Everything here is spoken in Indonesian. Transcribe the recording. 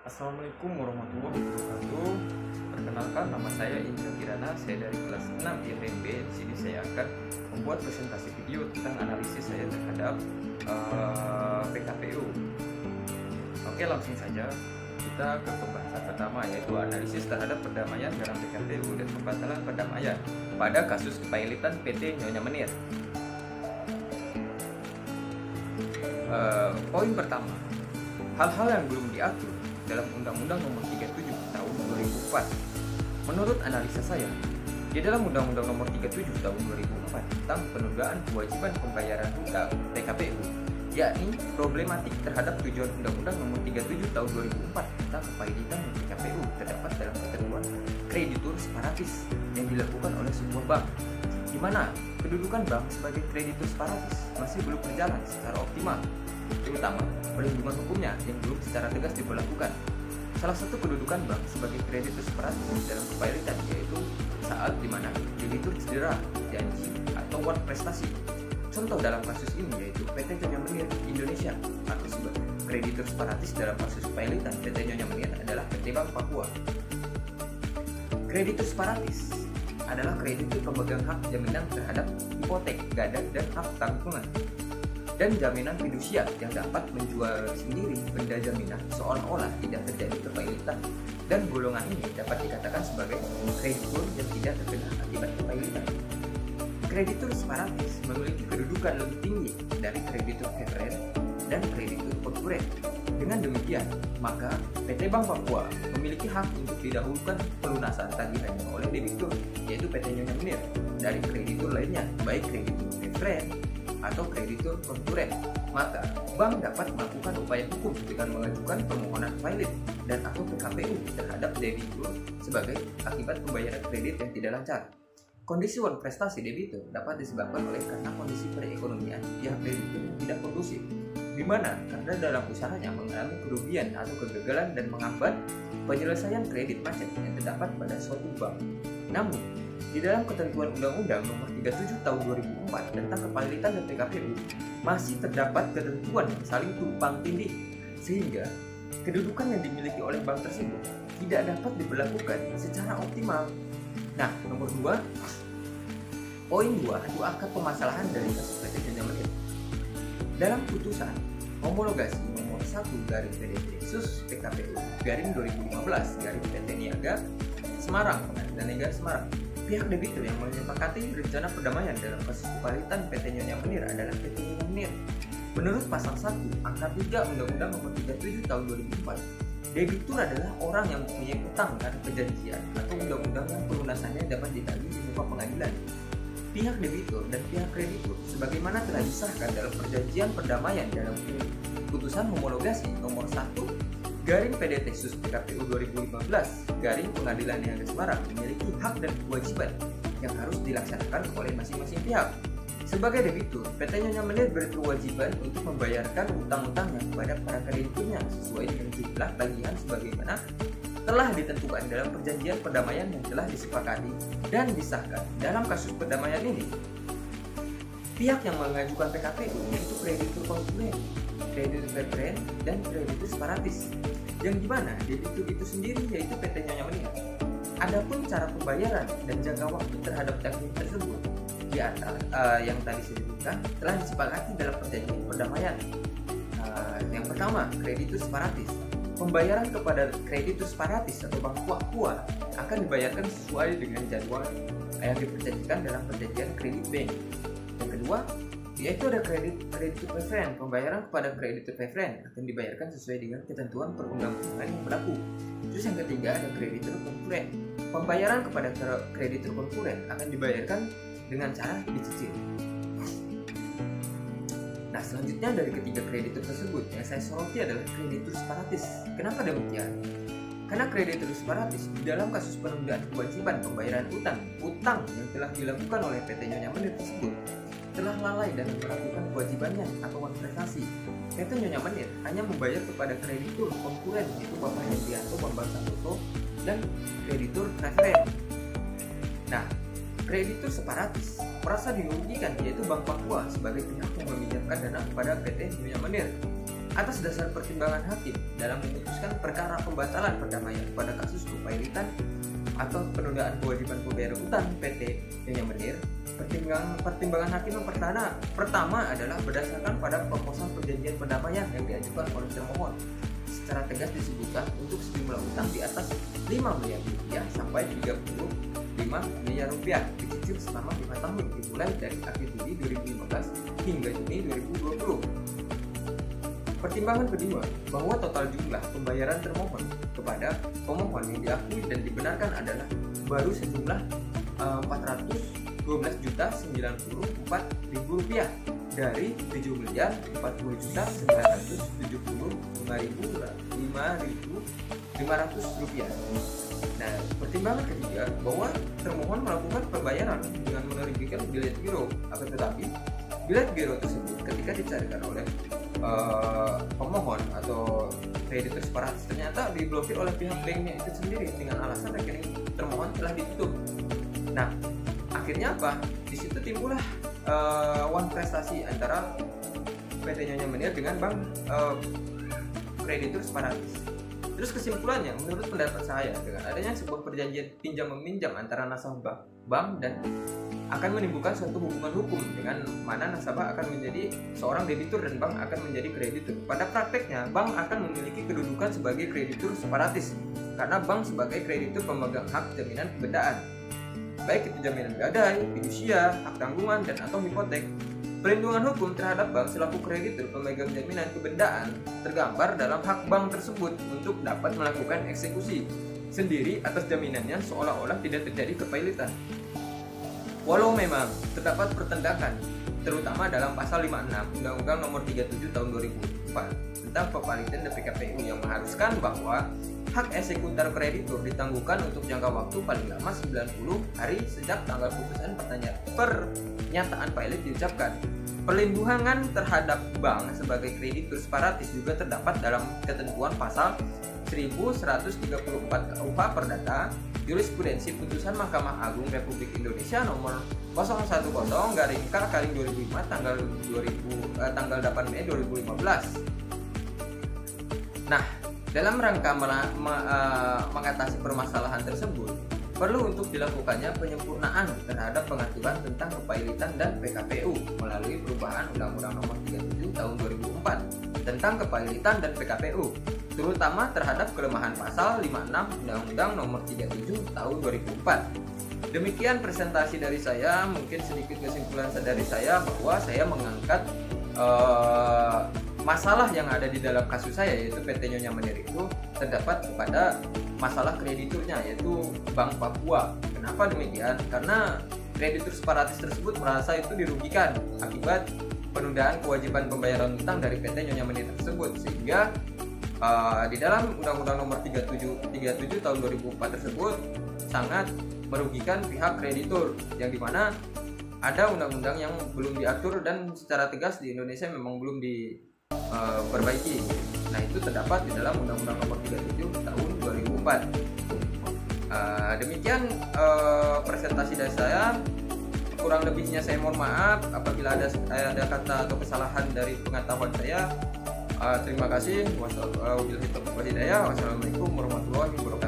Assalamualaikum warahmatullahi wabarakatuh. Perkenalkan, nama saya Indra Kirana. Saya dari kelas 6 IMB. Di sini saya akan membuat presentasi video tentang analisis saya terhadap PKPU. Oke, langsung saja kita ke pembahasan pertama, yaitu analisis terhadap perdamaian dalam PKPU dan pembatalan perdamaian pada kasus kepailitan PT Nyonya Menir. Poin pertama, hal-hal yang belum diatur dalam Undang-Undang Nomor 37 Tahun 2004. Menurut analisa saya, di dalam Undang-Undang Nomor 37 Tahun 2004 tentang penundaan kewajiban pembayaran hutang PKPU, yakni problematik terhadap tujuan Undang-Undang Nomor 37 Tahun 2004 tentang kepailitan PKPU terdapat dalam ketentuan kreditur separatis yang dilakukan oleh sebuah bank, di mana kedudukan bank sebagai kreditur separatis masih belum berjalan secara optimal, terutama perlindungan hukumnya yang belum secara tegas diberlakukan. Salah satu kedudukan bank sebagai kreditur separatis dalam kepailitan yaitu saat di mana debitur cedera, janji, atau uang prestasi. Contoh dalam kasus ini yaitu PT Nyonya Menir Indonesia, atau sebagai kreditur separatis dalam kasus kepailitan PT Nyonya Menir adalah PT Bank Papua. Kreditur separatis adalah kreditur pemegang hak jaminan terhadap hipotek, gadai, dan hak tanggungan, dan jaminan fidusia yang dapat menjual sendiri benda jaminan seolah-olah tidak terjadi kepailitan, dan golongan ini dapat dikatakan sebagai kreditur yang tidak terkena akibat kepailitan. Kreditur separatis memiliki kedudukan lebih tinggi dari kreditur preferen dan kreditur konkuren. Dengan demikian, maka PT Bank Papua memiliki hak untuk didahulukan pelunasan tagihannya oleh debitur, yaitu PT Nyonya Menir, dari kreditur lainnya, baik kreditur preferen atau kreditur konkuren. Maka bank dapat melakukan upaya hukum dengan mengajukan permohonan pilot dan atau PKPU terhadap debitur sebagai akibat pembayaran kredit yang tidak lancar. Kondisi uang prestasi debitur dapat disebabkan oleh karena kondisi perekonomian pihak debitur yang tidak kondusif, di mana karena dalam usahanya mengalami kerugian atau kegagalan dan menghambat penyelesaian kredit macet yang terdapat pada suatu bank. Namun, di dalam ketentuan Undang-Undang Nomor 37 Tahun 2004 tentang kepailitan dan PKPU masih terdapat ketentuan yang saling tumpang tindih, sehingga kedudukan yang dimiliki oleh bank tersebut tidak dapat diberlakukan secara optimal. Nah, nomor 2, poin 2 itu akar permasalahan dari kasus PT Nyonya Menir. Dalam putusan homologasi nomor 1 garing PDT Sus PKPU garing 2015 garing PT Niaga Semarang dan Negara Semarang, pihak debitur yang menyepakati rencana perdamaian dalam kasus kepailitan PT Nyonya Menir adalah PT Nyonya Menir. Menurut pasal 1 angka 3 Undang-Undang Nomor 37 Tahun 2004, debitur adalah orang yang mempunyai utang karena perjanjian atau undang-undang yang pelunasannya dapat ditagih di muka pengadilan. Pihak debitur dan pihak kreditur sebagaimana telah disahkan dalam perjanjian perdamaian dalam putusan homologasi nomor 1 garing PDT Sus PKPU 2015 garing Pengadilan Niaga Semarang memiliki hak dan kewajiban yang harus dilaksanakan oleh masing-masing pihak. Sebagai debitur, PT Nyonya Menir berkewajiban untuk membayarkan utang-utangnya kepada para krediturnya sesuai dengan jumlah tagihan sebagaimana telah ditentukan dalam perjanjian perdamaian yang telah disepakati dan disahkan. Dalam kasus perdamaian ini, pihak yang mengajukan PKPU yaitu kreditur konkuren, kreditur preferen, dan kreditur separatis, yang dimana debitur itu sendiri yaitu PT Nyonya Menir. Adapun cara pembayaran dan jangka waktu terhadap tagihan tersebut di antara yang tadi saya sebutkan telah disepakati dalam perjanjian perdamaian. Yang pertama, kreditur separatis. Pembayaran kepada kreditur separatis atau Bank Papua akan dibayarkan sesuai dengan jadwal yang diperjanjikan dalam perjanjian kredit bank. Yang kedua, yaitu ada kreditur preferen. Pembayaran kepada kreditur preferen akan dibayarkan sesuai dengan ketentuan perundang-undangan yang berlaku. Terus yang ketiga ada kreditur konkuren. Pembayaran kepada kreditur konkuren akan dibayarkan dengan cara dicicil. Nah, selanjutnya dari ketiga kreditur tersebut yang saya soroti adalah kreditur separatis. Kenapa demikian? Karena kreditur separatis di dalam kasus penundaan kewajiban pembayaran utang yang telah dilakukan oleh PT Nyonya Menir tersebut telah lalai dalam melakukan kewajibannya atau prestasi. PT Nyonya Menir hanya membayar kepada kreditur konkuren yaitu Bapak Hendrianto Bambang Santoso dan kreditur preferen. Nah, kreditur separatis merasa dirugikan yaitu Bank Papua sebagai pihak yang meminjamkan dana kepada PT Nyonya Menir Atas dasar pertimbangan hakim dalam memutuskan perkara pembatalan perdamaian pada kasus kepailitan atau penundaan kewajiban pembayaran utang PT Nyonya Menir, pertimbangan hakim yang pertama adalah berdasarkan pada proposal perjanjian perdamaian yang diajukan oleh termohon. Secara tegas disebutkan untuk sejumlah utang di atas 5 miliar rupiah sampai 35 miliar rupiah dicicil selama 5 tahun dimulai dari akhir Juli 2015 hingga Juni 2020. Pertimbangan kedua, bahwa total jumlah pembayaran termohon kepada pemohon yang diakui dan dibenarkan adalah baru sejumlah 412.094.000 rupiah dari 7.479.975.500 rupiah. Nah, pertimbangan ketiga, bahwa termohon melakukan pembayaran dengan menerbitkan bilet giro, akan tetapi bilet giro tersebut ketika dicarikan oleh pemohon atau kreditur separatis ternyata diblokir oleh pihak banknya itu sendiri dengan alasan rekening termohon telah ditutup. Nah, akhirnya apa? Di situ timbullah uang prestasi antara PT Nyonya Menir dengan bank kreditur separatis. Terus kesimpulannya, menurut pendapat saya, dengan adanya sebuah perjanjian pinjam meminjam antara nasabah bank dan akan menimbulkan suatu hubungan hukum dengan mana nasabah akan menjadi seorang debitur dan bank akan menjadi kreditur. Pada prakteknya, bank akan memiliki kedudukan sebagai kreditur separatis karena bank sebagai kreditur pemegang hak jaminan kebendaan, baik itu jaminan gadai, fidusia, hak tanggungan, dan atau hipotek. Perlindungan hukum terhadap bank selaku kreditur pemegang jaminan kebendaan tergambar dalam hak bank tersebut untuk dapat melakukan eksekusi sendiri atas jaminannya seolah-olah tidak terjadi kepailitan. Walau memang terdapat pertendakan, terutama dalam pasal 56 Undang-Undang Nomor 37 Tahun 2004 tentang kepailitan dan PKPU yang mengharuskan bahwa hak eksekutor kreditur ditangguhkan untuk jangka waktu paling lama 90 hari sejak tanggal putusan pernyataan pailit diucapkan. Perlindungan terhadap bank sebagai kreditur separatis juga terdapat dalam ketentuan pasal 1134 KUH Perdata, jurisprudensi putusan Mahkamah Agung Republik Indonesia nomor 010/K/2005 tanggal 8 Mei 2015. Nah, dalam rangka mengatasi permasalahan tersebut, perlu untuk dilakukannya penyempurnaan terhadap pengaturan tentang kepailitan dan PKPU melalui perubahan Undang-Undang Nomor 37 Tahun 2004 tentang kepailitan dan PKPU, terutama terhadap kelemahan pasal 56 Undang-Undang Nomor 37 Tahun 2004. Demikian presentasi dari saya, mungkin sedikit kesimpulan dari saya bahwa saya mengangkat masalah yang ada di dalam kasus saya, yaitu PT Nyonya Menir itu terdapat kepada masalah krediturnya, yaitu Bank Papua. Kenapa demikian? Karena kreditur separatis tersebut merasa itu dirugikan akibat penundaan kewajiban pembayaran utang dari PT Nyonya Menir tersebut, sehingga di dalam Undang-Undang Nomor 37 Tahun 2004 tersebut sangat merugikan pihak kreditur, yang dimana ada undang-undang yang belum diatur dan secara tegas di Indonesia memang belum diperbaiki. Nah, itu terdapat di dalam Undang-Undang Nomor 37 Tahun 2004. Demikian presentasi dari saya. Kurang lebihnya saya mohon maaf apabila ada kata atau kesalahan dari pengetahuan saya. Terima kasih. Wassalamualaikum warahmatullahi wabarakatuh.